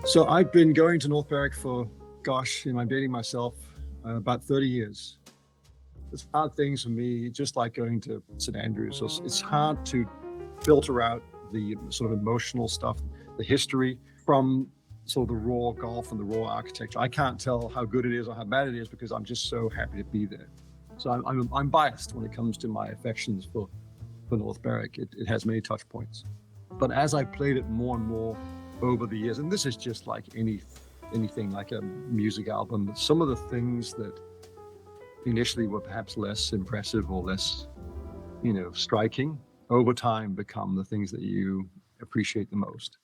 So I've been going to North Berwick for, gosh, I'm dating myself, about 30 years. It's hard things for me, just like going to St. Andrews. So it's hard to filter out the sort of emotional stuff, the history from sort of the raw golf and the raw architecture. I can't tell how good it is or how bad it is because I'm just so happy to be there. So I'm biased when it comes to my affections for North Berwick. It has many touch points. But as I played it more and more over the years, and this is just like anything like a music album, some of the things that initially were perhaps less impressive or less, striking, over time become the things that you appreciate the most.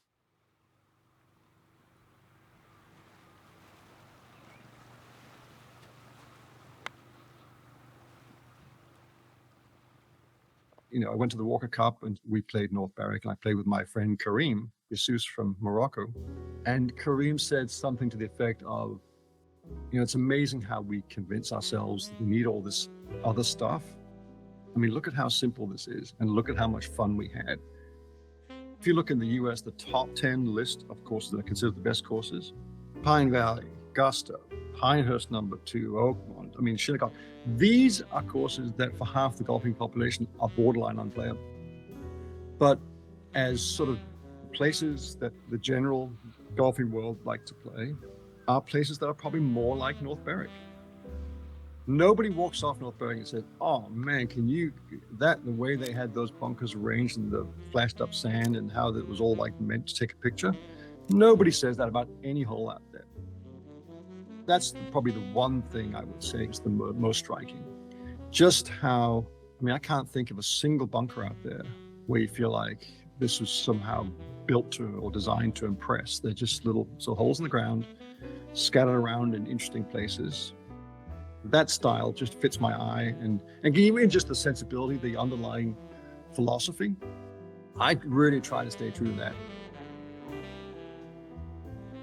I went to the Walker Cup and we played North Berwick, and I played with my friend Kareem Jesus from Morocco. And Kareem said something to the effect of, it's amazing how we convince ourselves that we need all this other stuff. I mean, look at how simple this is, and look at how much fun we had. If you look in the US, the top 10 list of courses that are considered the best courses: Pine Valley, Gusto, Pinehurst number 2, Oakmont, Shinnecock. These are courses that for half the golfing population are borderline unplayable. But as sort of places that the general golfing world like to play are places that are probably more like North Berwick. Nobody walks off North Berwick and says, oh man, the way they had those bunkers arranged and the flashed up sand and how that was all like meant to take a picture. Nobody says that about any hole out there. That's probably the one thing I would say is the most striking. Just how, I can't think of a single bunker out there where you feel like this was somehow built to or designed to impress. They're just little holes in the ground, scattered around in interesting places. That style just fits my eye, and even just the sensibility, the underlying philosophy. I really try to stay true to that.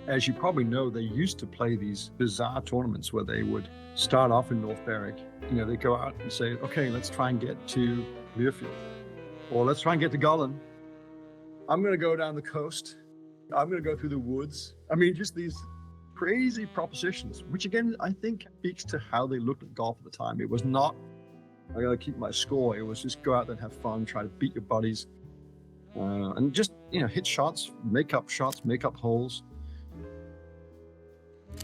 As you probably know, they used to play these bizarre tournaments where they would start off in North Berwick. They go out and say, okay, let's try and get to Learfield, or let's try and get to Gullen. I'm going to go down the coast. I'm going to go through the woods. Just these crazy propositions, which again, I think speaks to how they looked at golf at the time. It was not, I got to keep my score. It was just go out there and have fun, try to beat your buddies, and just, hit shots, make up holes.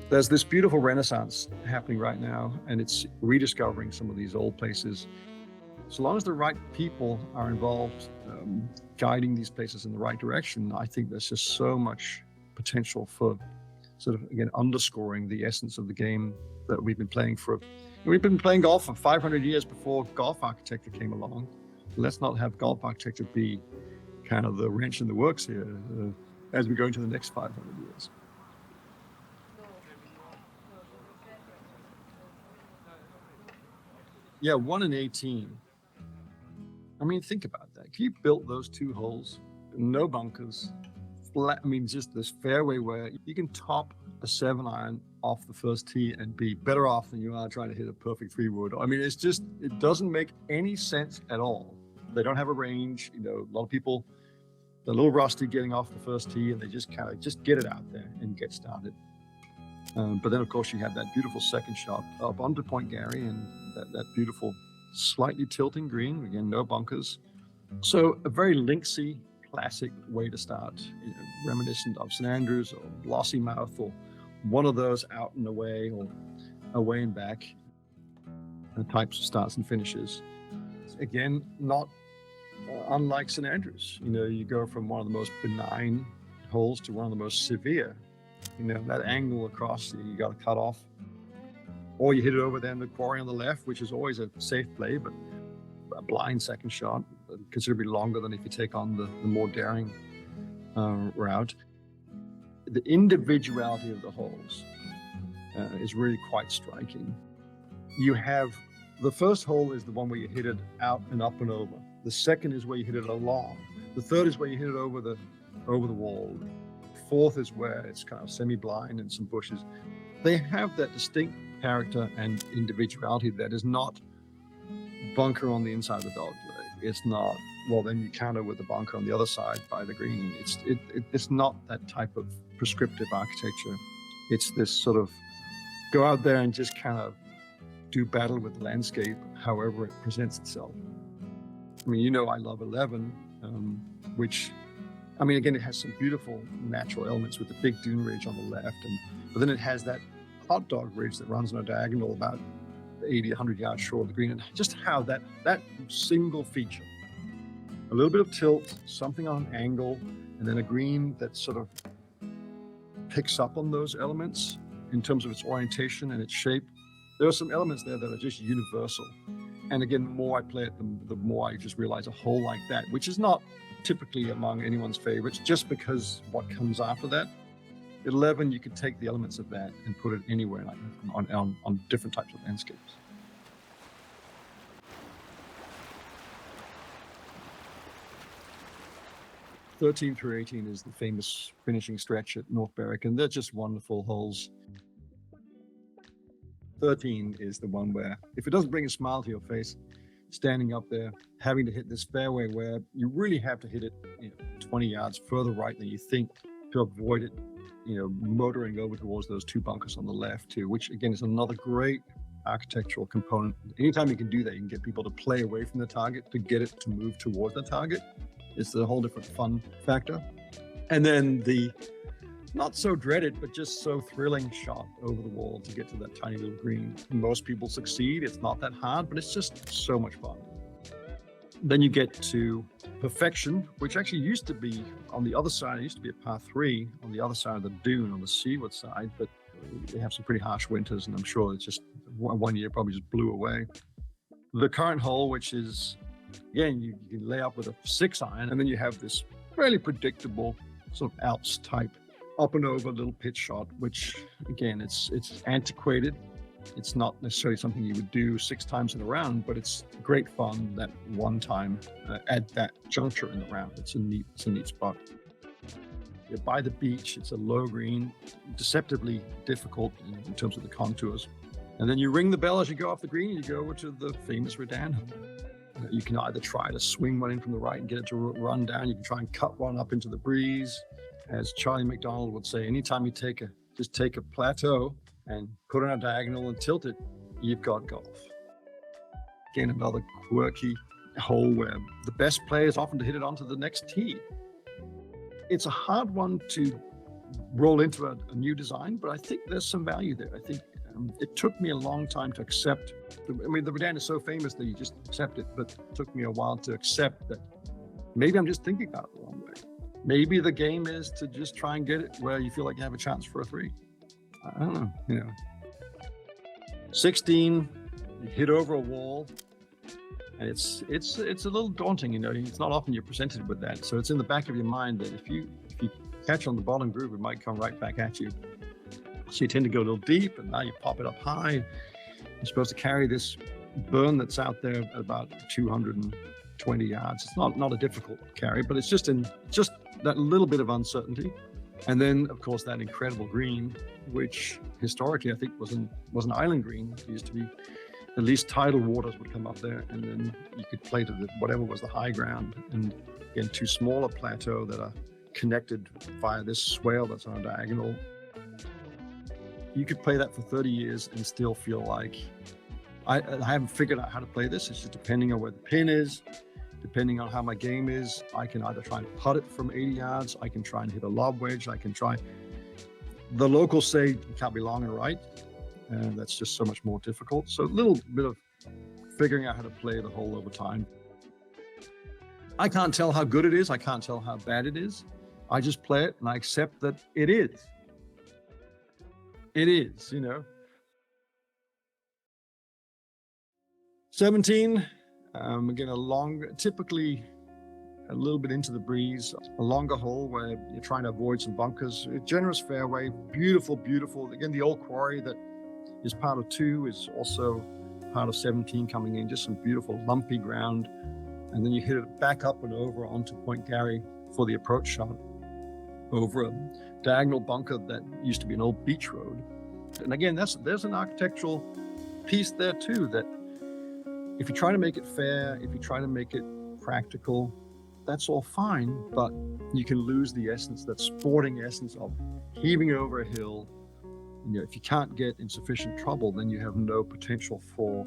There's this beautiful renaissance happening right now, and it's rediscovering some of these old places. So long as the right people are involved, guiding these places in the right direction, I think there's just so much potential for sort of, again, underscoring the essence of the game that we've been playing we've been playing golf for 500 years before golf architecture came along. Let's not have golf architecture be kind of the wrench in the works here as we go into the next 500 years. Yeah, 1 in 18. Think about that. If you built those 2 holes, no bunkers, flat, just this fairway where you can top a 7-iron off the first tee and be better off than you are trying to hit a perfect 3-wood. It doesn't make any sense at all. They don't have a range. A lot of people, they're a little rusty getting off the first tee, and they just kind of just get it out there and get started. But then, of course, you have that beautiful second shot up onto Point Garry, and that beautiful, slightly tilting green. Again, no bunkers. So a very linksy, classic way to start, reminiscent of St. Andrews or Lossiemouth or one of those out and away or away and back types of starts and finishes. Again, not unlike St. Andrews. You go from one of the most benign holes to one of the most severe. That angle across, you got to cut off. Or you hit it over then the quarry on the left, which is always a safe play, but a blind second shot, considerably longer than if you take on the more daring route. The individuality of the holes is really quite striking. You have, the first hole is the one where you hit it out and up and over. The second is where you hit it along. The third is where you hit it over the wall. Fourth is where it's kind of semi-blind and some bushes. They have that distinct character and individuality that is not bunker on the inside of the dog leg. It's not well, then you counter with the bunker on the other side by the green. It's not that type of prescriptive architecture. It's this sort of go out there and just kind of do battle with the landscape, however it presents itself. I mean, I love 11, which, I mean, again, it has some beautiful natural elements with the big dune ridge on the left, but then it has that hot dog ridge that runs on a diagonal about 80, 100 yards short of the green, and just how that single feature, a little bit of tilt, something on an angle, and then a green that sort of picks up on those elements in terms of its orientation and its shape. There are some elements there that are just universal. And again, the more I play it, the more I just realize a hole like that, which is not typically among anyone's favorites, just because what comes after that. At 11, you could take the elements of that and put it anywhere, like on different types of landscapes. (13) through 18 is the famous finishing stretch at North Berwick, and they're just wonderful holes. 13 is the one where, if it doesn't bring a smile to your face, standing up there, having to hit this fairway where you really have to hit it 20 yards further right than you think to avoid it, motoring over towards those two bunkers on the left too, which again is another great architectural component. Anytime you can do that, you can get people to play away from the target to get it to move towards the target. It's a whole different fun factor. And then the not so dreaded, but just so thrilling shot over the wall to get to that tiny little green. Most people succeed. It's not that hard, but it's just so much fun. Then you get to perfection, which actually used to be on the other side. It used to be a par 3 on the other side of the dune, on the seaward side, but they have some pretty harsh winters, and I'm sure it's just one year probably just blew away. The current hole, which is, again, you can lay up with a 6-iron, and then you have this fairly predictable sort of Alps type up and over little pitch shot, which again, it's antiquated. It's not necessarily something you would do 6 times in a round, but it's great fun that one time at that juncture in the round. It's a neat spot. You're by the beach. It's a low green, deceptively difficult in terms of the contours. And then you ring the bell as you go off the green, and you go over to the famous Redan. You can either try to swing one in from the right and get it to run down. You can try and cut one up into the breeze. As Charlie McDonald would say, anytime you just take a plateau and put it on a diagonal and tilt it, you've got golf. Again, another quirky hole where the best players often to hit it onto the next tee. It's a hard one to roll into a new design, but I think there's some value there. I think it took me a long time to accept. The Redan is so famous that you just accept it, but it took me a while to accept that maybe I'm just thinking about it the wrong way. Maybe the game is to just try and get it where you feel like you have a chance for a 3. I don't know, 16, you hit over a wall, and it's a little daunting, It's not often you're presented with that, so it's in the back of your mind that if you catch on the bottom groove, it might come right back at you. So you tend to go a little deep, and now you pop it up high. You're supposed to carry this burn that's out there at about 220 yards. It's not a difficult carry, but it's just that little bit of uncertainty. And then, of course, that incredible green, which historically I think was an island green. It used to be at least tidal waters would come up there, and then you could play to whatever was the high ground. And again, 2 smaller plateaux that are connected via this swale that's on a diagonal. You could play that for 30 years and still feel like I haven't figured out how to play this. It's just depending on where the pin is, depending on how my game is. I can either try and putt it from 80 yards. I can try and hit a lob wedge. I can try. The locals say it can't be long and right, and that's just so much more difficult. So a little bit of figuring out how to play the hole over time. I can't tell how good it is. I can't tell how bad it is. I just play it and I accept that it is. It is, 17, again, typically a little bit into the breeze, a longer hole where you're trying to avoid some bunkers, a generous fairway, beautiful. Again, the old quarry that is part of 2 is also part of 17 coming in, just some beautiful lumpy ground. And then you hit it back up and over onto Point Garry for the approach shot over a diagonal bunker that used to be an old beach road. And again, there's an architectural piece there too, that if you try to make it fair, if you try to make it practical, that's all fine, but you can lose the essence, that sporting essence of heaving over a hill. If you can't get in sufficient trouble, then you have no potential for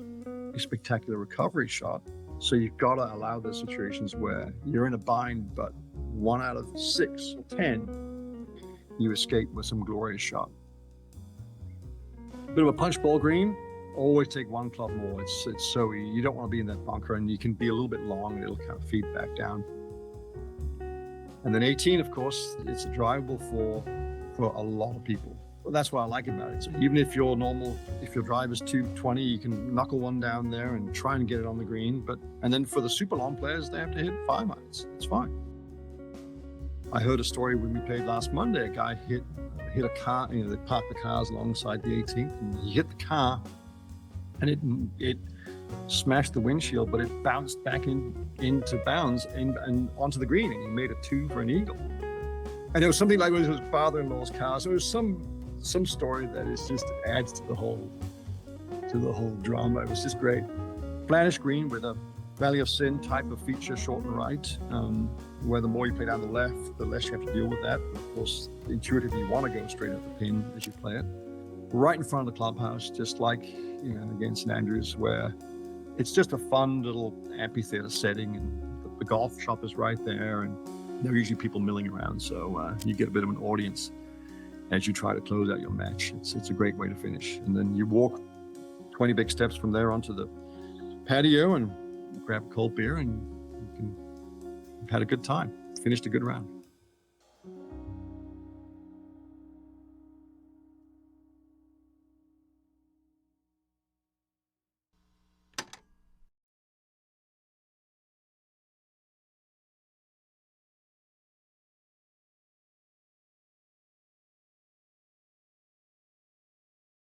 a spectacular recovery shot. So you've got to allow those situations where you're in a bind, but 1 out of 6 or 10, you escape with some glorious shot. Bit of a punch ball green, always take 1 club more. It's so easy. You don't want to be in that bunker, and you can be a little bit long and it'll kind of feed back down. And then 18, of course, it's drivable for a lot of people. Well, that's what I like about it. So even if your drive is 220, you can knuckle one down there and try and get it on the green. And then for the super long players, they have to hit 5 irons. It's fine. I heard a story when we played last Monday. A guy hit a car. They parked the cars alongside the 18th, and he hit the car, and it smashed the windshield, but it bounced back into bounds and onto the green, and he made a 2 for an eagle. And it was something like it was his father-in-law's car. So it was some story that is just adds to the whole drama. It was just great. Flattish green with a Valley of Sin type of feature, short and right, where the more you play down the left, the less you have to deal with that. Of course, intuitively, you want to go straight at the pin as you play it. Right in front of the clubhouse, just like against St Andrews, where it's just a fun little amphitheater setting, and the golf shop is right there, and there are usually people milling around, so you get a bit of an audience as you try to close out your match. It's a great way to finish. And then you walk 20 big steps from there onto the patio and grab a cold beer, and you've had a good time, finished a good round.